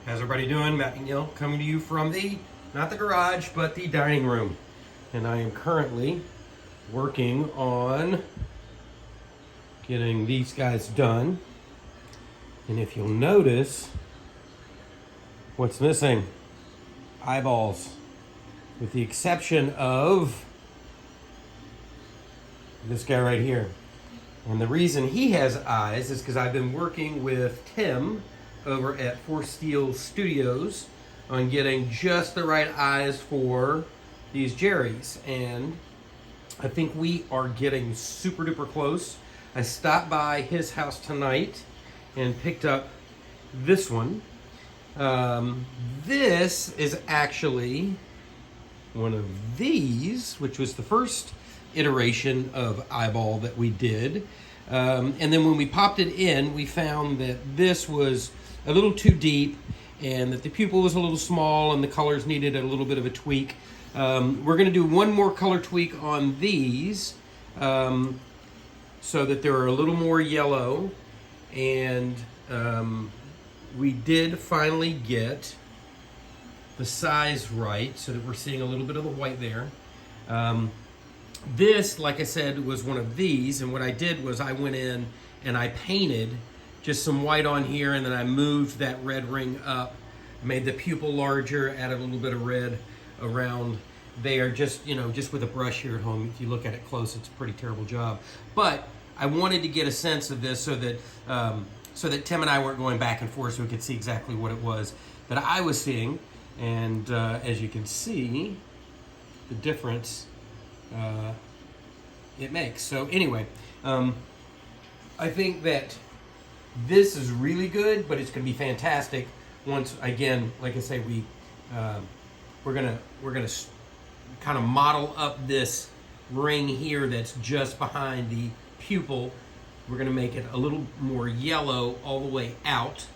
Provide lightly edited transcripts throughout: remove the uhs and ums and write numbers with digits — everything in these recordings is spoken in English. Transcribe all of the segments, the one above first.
How's everybody doing? McNeil coming to you from not the garage, but the dining room. And I am currently working on getting these guys done. And if you'll notice, what's missing? Eyeballs. With the exception of this guy right here. And the reason he has eyes is because I've been working with Tim over at Force Steel Studios on getting just the right eyes for these Jerrys. And I think we are getting super duper close. I stopped by his house tonight and picked up this one. This is actually one of these, which was the first iteration of eyeball that we did. And then when we popped it in, we found that this was a little too deep and that the pupil was a little small and the colors needed a little bit of a tweak. We're going to do one more color tweak on these so that they're a little more yellow. And we did finally get the size right so that we're seeing a little bit of the white there. This, like I said, was one of these, and what I did was I went in and I painted just some white on here, and then I moved that red ring up, made the pupil larger, added a little bit of red around there, just with a brush here at home. If you look at it close, it's a pretty terrible job. But I wanted to get a sense of this so that Tim and I weren't going back and forth, so we could see exactly what it was that I was seeing. And as you can see, the difference it makes. So anyway, I think that this is really good, but it's going to be fantastic once, again, like I say, we're gonna kind of model up this ring here that's just behind the pupil. We're going to make it a little more yellow all the way out,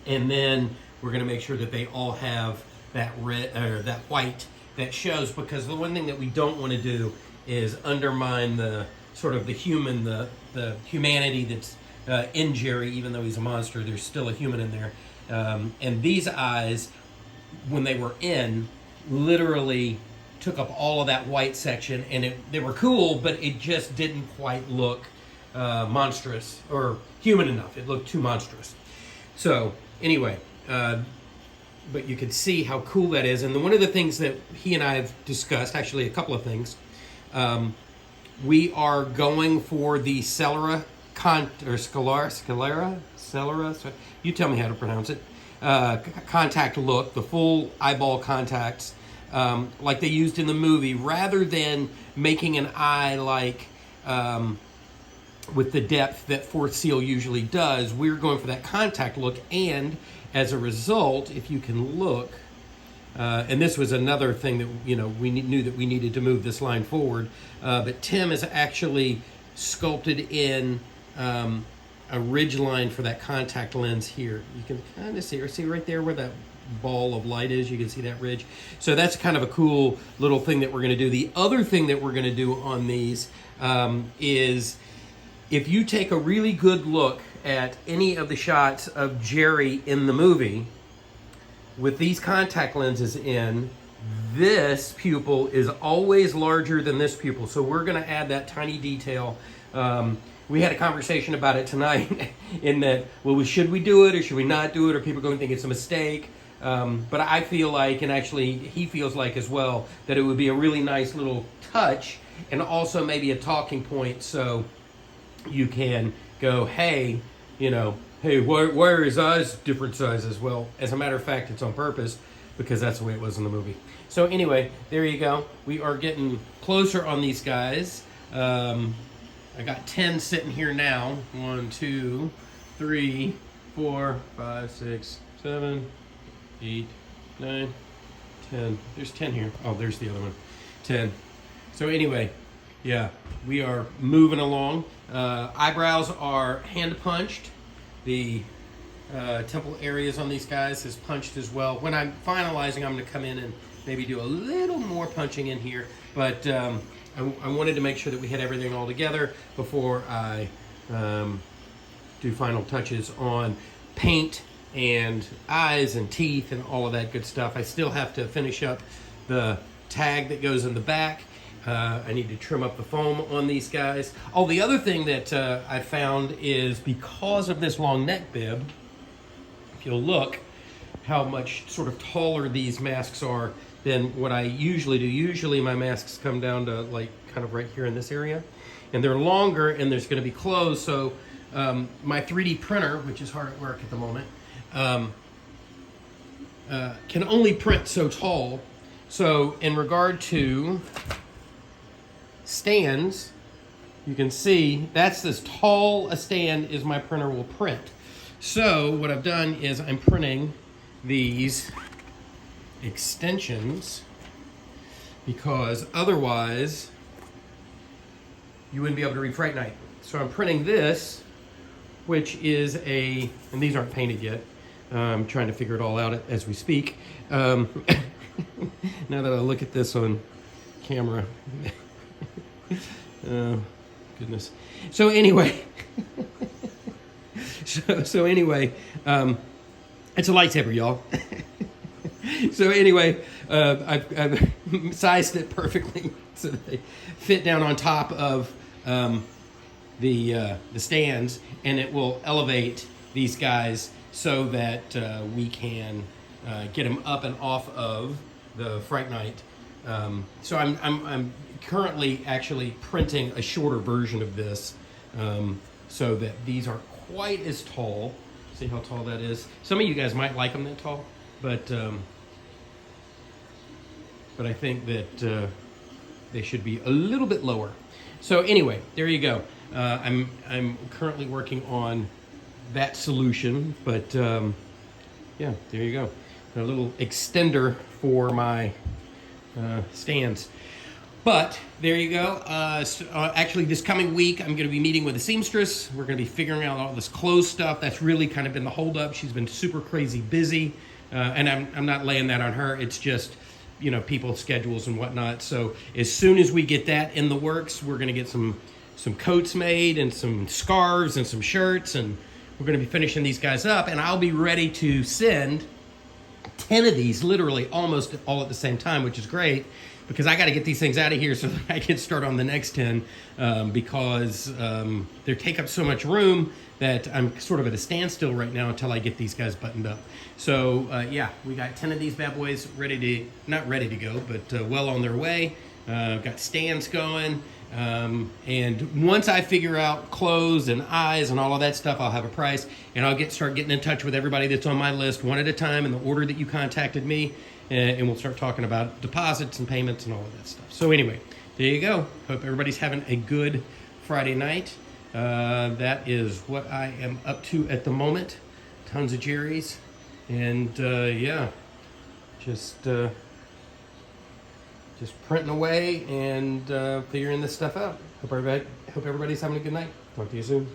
and then we're going to make sure that they all have that red or that white that shows, because the one thing that we don't want to do is undermine the sort of the humanity that's in Jerry. Even though he's a monster, there's still a human in there. And these eyes, when they were in, literally took up all of that white section, and they were cool, but it just didn't quite look monstrous or human enough. It looked too monstrous. So anyway, but you could see how cool that is. And one of the things that he and I have discussed, actually a couple of things, we are going for the Sclera, so you tell me how to pronounce it, contact look, the full eyeball contacts, like they used in the movie, rather than making an eye like with the depth that Fourth Seal usually does. We're going for that contact look, and as a result, if you can look, and this was another thing that we knew that we needed to move this line forward, but Tim has actually sculpted in a ridge line for that contact lens here. You can kind of see right there where that ball of light is. You can see that ridge. So that's kind of a cool little thing that we're going to do. The other thing that we're going to do on these is, if you take a really good look at any of the shots of Jerry in the movie, with these contact lenses in, this pupil is always larger than this pupil. So we're going to add that tiny detail. We had a conversation about it tonight in that, well, should we do it or should we not do it? Or people going to think it's a mistake? But I feel like, and actually he feels like as well, that it would be a really nice little touch, and also maybe a talking point, so you can go, hey, hey, why are his eyes different sizes? Well, as a matter of fact, it's on purpose, because that's the way it was in the movie. So anyway, there you go. We are getting closer on these guys. I got 10 sitting here now. 1, 2, 3, 4, 5, 6, 7, 8, 9, 10. There's 10 here. Oh, there's the other one. 10. So anyway, yeah, we are moving along. Eyebrows are hand punched. The temple areas on these guys is punched as well. When I'm finalizing, I'm going to come in and maybe do a little more punching in here, but I wanted to make sure that we had everything all together before I do final touches on paint and eyes and teeth and all of that good stuff. I still have to finish up the tag that goes in the back. I need to trim up the foam on these guys. Oh, the other thing that I found is because of this long neck bib, if you'll look how much sort of taller these masks are than what I usually do. Usually my masks come down to like kind of right here in this area, and they're longer and there's going to be closed. So my 3D printer, which is hard at work at the moment, can only print so tall. So in regard to stands, you can see that's as tall a stand as my printer will print. So what I've done is I'm printing these extensions because otherwise you wouldn't be able to read Fright Night. So I'm printing this, which is and these aren't painted yet. I'm trying to figure it all out as we speak. Now that I look at this on camera. Oh, goodness. So anyway, so anyway, it's a lightsaber, y'all. So anyway, I've sized it perfectly so that they fit down on top of the stands, and it will elevate these guys so that we can get them up and off of the Fright Night. So I'm currently actually printing a shorter version of this so that these aren't quite as tall. See how tall that is? Some of you guys might like them that tall, but I think that they should be a little bit lower. So anyway, there you go. I'm currently working on that solution, but yeah, there you go. A little extender for my stands. But there you go. Actually, this coming week, I'm going to be meeting with a seamstress. We're going to be figuring out all this clothes stuff. That's really kind of been the holdup. She's been super crazy busy, and I'm not laying that on her. It's just, you know, people's schedules and whatnot. So as soon as we get that in the works, we're going to get some coats made and some scarves and some shirts, and we're going to be finishing these guys up. And I'll be ready to send 10 of these literally almost all at the same time, which is great because I got to get these things out of here so that I can start on the next 10 because they take up so much room that I'm sort of at a standstill right now until I get these guys buttoned up. So yeah, we got 10 of these bad boys not ready to go, but well on their way. Got stands going. And once I figure out clothes and eyes and all of that stuff, I'll have a price, and I'll start getting in touch with everybody that's on my list one at a time in the order that you contacted me, and we'll start talking about deposits and payments and all of that stuff. So anyway, there you go. Hope everybody's having a good Friday night. That is what I am up to at the moment. Tons of Jerry's, and yeah, just printing away and figuring this stuff out. Hope everybody's having a good night. Talk to you soon.